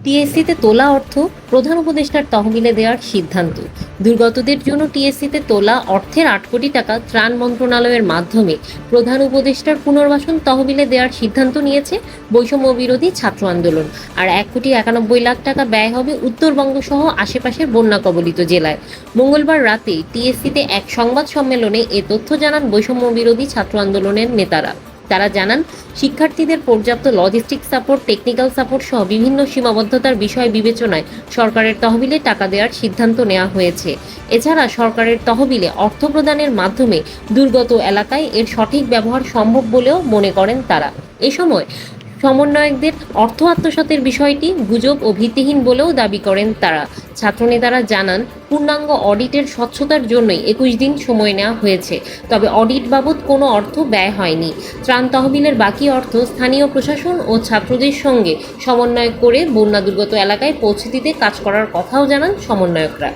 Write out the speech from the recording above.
টিএসসিতে তোলা অর্থ প্রধান উপদেষ্টার তহবিলে দেওয়ার সিদ্ধান্ত। দুর্গতদের জন্য টিএসসিতে তোলা অর্থের ৮ কোটি টাকা ত্রাণ মন্ত্রণালয়ের মাধ্যমে প্রধান উপদেষ্টার পুনর্বাসন তহবিলে দেওয়ার সিদ্ধান্ত নিয়েছে বৈষম্য বিরোধী ছাত্র আন্দোলন। আর ১,৯১,০০,০০০ টাকা ব্যয় হবে উত্তরবঙ্গ সহ আশেপাশের বন্যা কবলিত জেলায়। মঙ্গলবার রাতে টিএসসিতে এক সংবাদ সম্মেলনে এ তথ্য জানান বৈষম্য বিরোধী ছাত্র আন্দোলনের নেতারা। তারা জানান, শিক্ষার্থীদের পর্যাপ্ত লজিস্টিক সাপোর্ট, টেকনিক্যাল সাপোর্ট সহ বিভিন্ন সীমাবদ্ধতার বিষয় বিবেচনায় সরকারের তহবিলে টাকা দেওয়ার সিদ্ধান্ত নেওয়া হয়েছে। এছাড়া সরকারের তহবিলে অর্থ প্রদানের মাধ্যমে দুর্গত এলাকায় এর সঠিক ব্যবহার সম্ভব বলেও মনে করেন তারা। এ সময় সমন্বয়কদের অর্থ আত্মসাতের বিষয়টি গুজব ও ভিত্তিহীন বলেও দাবি করেন তারা। ছাত্রনেতারা জানান, পূর্ণাঙ্গ অডিটের স্বচ্ছতার জন্যই ২১ দিন সময় নেওয়া হয়েছে, তবে অডিট বাবদ কোনো অর্থ ব্যয় হয়নি। ত্রাণ তহবিলের বাকি অর্থ স্থানীয় প্রশাসন ও ছাত্রদের সঙ্গে সমন্বয় করে বন্যা দুর্গত এলাকায় পৌঁছে দিতে কাজ করার কথাও জানান সমন্বয়করা।